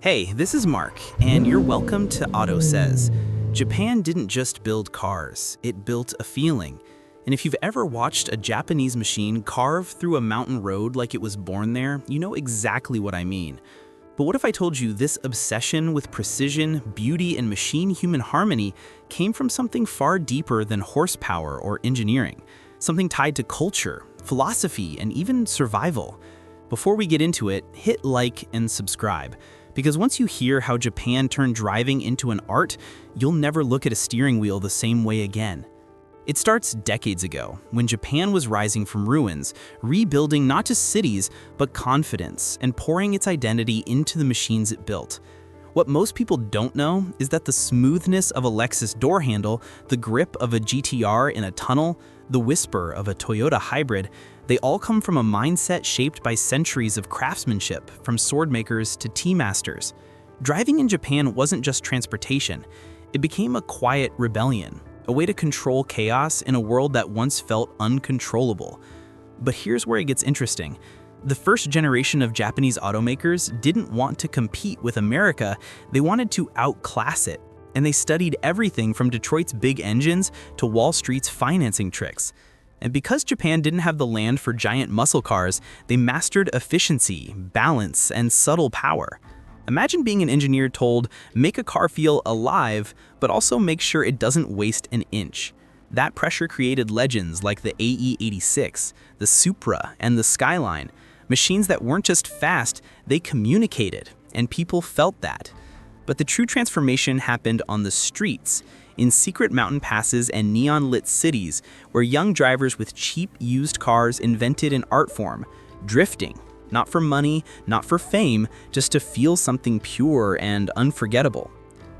Hey, this is Mark, and you're welcome to AUTOSAYS. Japan didn't just build cars, it built a feeling. And if you've ever watched a Japanese machine carve through a mountain road like it was born there, you know exactly what I mean. But what if I told you this obsession with precision, beauty, and machine-human harmony came from something far deeper than horsepower or engineering, something tied to culture, philosophy, and even survival? Before we get into it, hit like and subscribe. Because once you hear how Japan turned driving into an art, you'll never look at a steering wheel the same way again. It starts decades ago, when Japan was rising from ruins, rebuilding not just cities, but confidence, and pouring its identity into the machines it built. What most people don't know is that the smoothness of a Lexus door handle, the grip of a GTR in a tunnel, the whisper of a Toyota hybrid, they all come from a mindset shaped by centuries of craftsmanship, from sword makers to tea masters. Driving in Japan wasn't just transportation. It became a quiet rebellion, a way to control chaos in a world that once felt uncontrollable. But here's where it gets interesting. The first generation of Japanese automakers didn't want to compete with America, they wanted to outclass it. And they studied everything from Detroit's big engines to Wall Street's financing tricks. And because Japan didn't have the land for giant muscle cars, they mastered efficiency, balance, and subtle power. Imagine being an engineer told, make a car feel alive, but also make sure it doesn't waste an inch. That pressure created legends like the AE86, the Supra, and the Skyline. Machines that weren't just fast, they communicated, and people felt that. But the true transformation happened on the streets, in secret mountain passes and neon-lit cities, where young drivers with cheap used cars invented an art form, drifting. Not for money, not for fame, just to feel something pure and unforgettable.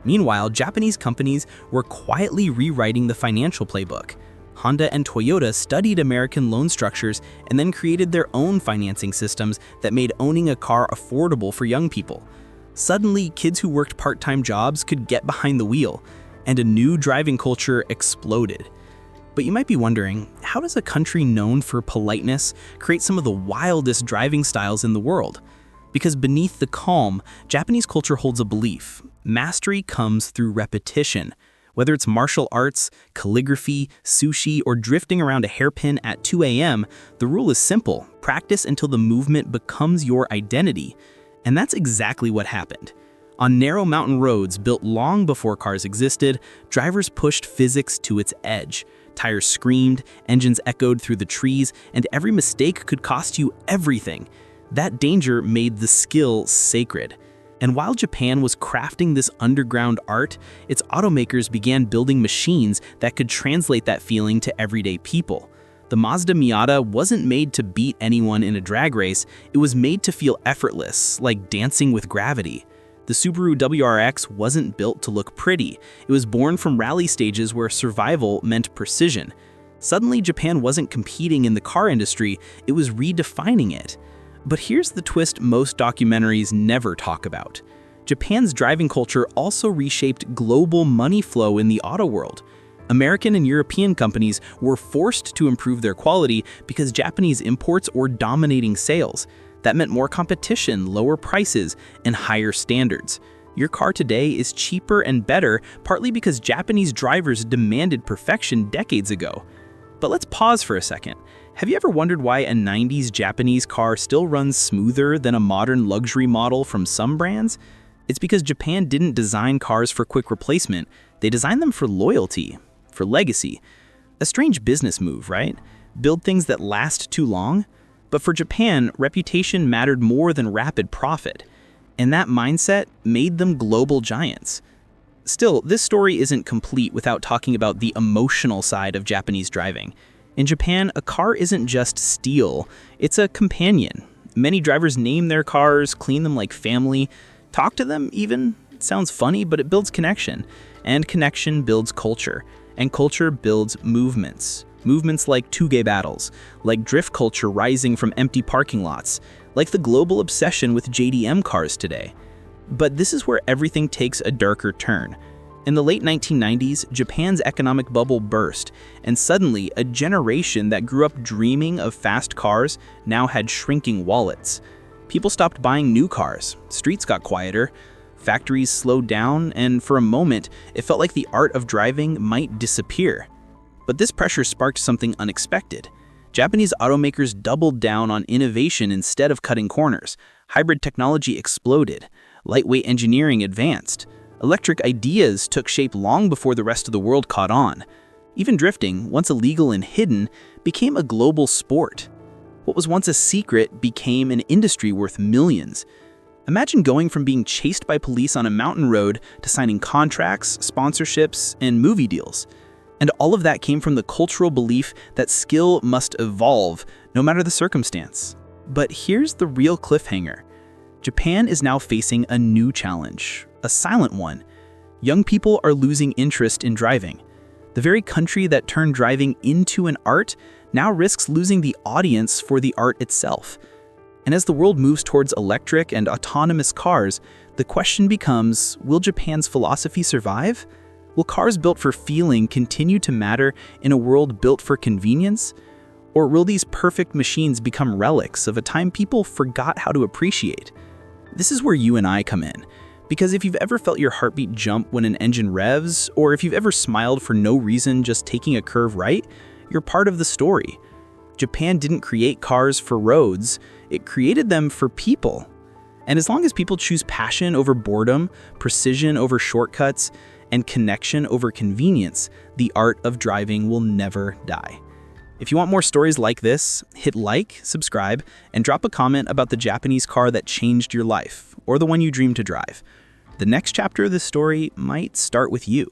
Meanwhile, Japanese companies were quietly rewriting the financial playbook. Honda and Toyota studied American loan structures and then created their own financing systems that made owning a car affordable for young people. Suddenly, kids who worked part-time jobs could get behind the wheel, and a new driving culture exploded. But you might be wondering, how does a country known for politeness create some of the wildest driving styles in the world? Because beneath the calm, Japanese culture holds a belief: mastery comes through repetition. Whether it's martial arts, calligraphy, sushi, or drifting around a hairpin at 2 a.m., the rule is simple: practice until the movement becomes your identity. And that's exactly what happened. On narrow mountain roads built long before cars existed, drivers pushed physics to its edge. Tires screamed, engines echoed through the trees, and every mistake could cost you everything. That danger made the skill sacred. And while Japan was crafting this underground art, its automakers began building machines that could translate that feeling to everyday people. The Mazda Miata wasn't made to beat anyone in a drag race, it was made to feel effortless, like dancing with gravity. The Subaru WRX wasn't built to look pretty, it was born from rally stages where survival meant precision. Suddenly, Japan wasn't competing in the car industry, it was redefining it. But here's the twist most documentaries never talk about. Japan's driving culture also reshaped global money flow in the auto world. American and European companies were forced to improve their quality because Japanese imports were dominating sales. That meant more competition, lower prices, and higher standards. Your car today is cheaper and better, partly because Japanese drivers demanded perfection decades ago. But let's pause for a second. Have you ever wondered why a 90s Japanese car still runs smoother than a modern luxury model from some brands? It's because Japan didn't design cars for quick replacement, they designed them for loyalty, for legacy. A strange business move, right? Build things that last too long? But for Japan, reputation mattered more than rapid profit. And that mindset made them global giants. Still, this story isn't complete without talking about the emotional side of Japanese driving. In Japan, a car isn't just steel, it's a companion. Many drivers name their cars, clean them like family, talk to them even. It sounds funny, but it builds connection. And connection builds culture. And culture builds movements. Movements like Touge battles, like drift culture rising from empty parking lots, like the global obsession with JDM cars today. But this is where everything takes a darker turn. In the late 1990s, Japan's economic bubble burst, and suddenly a generation that grew up dreaming of fast cars now had shrinking wallets. People stopped buying new cars, streets got quieter, factories slowed down, and for a moment, it felt like the art of driving might disappear. But this pressure sparked something unexpected. Japanese automakers doubled down on innovation instead of cutting corners. Hybrid technology exploded. Lightweight engineering advanced. Electric ideas took shape long before the rest of the world caught on. Even drifting, once illegal and hidden, became a global sport. What was once a secret became an industry worth millions. Imagine going from being chased by police on a mountain road to signing contracts, sponsorships, and movie deals. And all of that came from the cultural belief that skill must evolve, no matter the circumstance. But here's the real cliffhanger. Japan is now facing a new challenge, a silent one. Young people are losing interest in driving. The very country that turned driving into an art now risks losing the audience for the art itself. And as the world moves towards electric and autonomous cars, the question becomes, will Japan's philosophy survive? Will cars built for feeling continue to matter in a world built for convenience? Or will these perfect machines become relics of a time people forgot how to appreciate? This is where you and I come in. Because if you've ever felt your heartbeat jump when an engine revs, or if you've ever smiled for no reason just taking a curve right, you're part of the story. Japan didn't create cars for roads, it created them for people. And as long as people choose passion over boredom, precision over shortcuts, and connection over convenience, the art of driving will never die. If you want more stories like this, hit like, subscribe, and drop a comment about the Japanese car that changed your life, or the one you dream to drive. The next chapter of this story might start with you.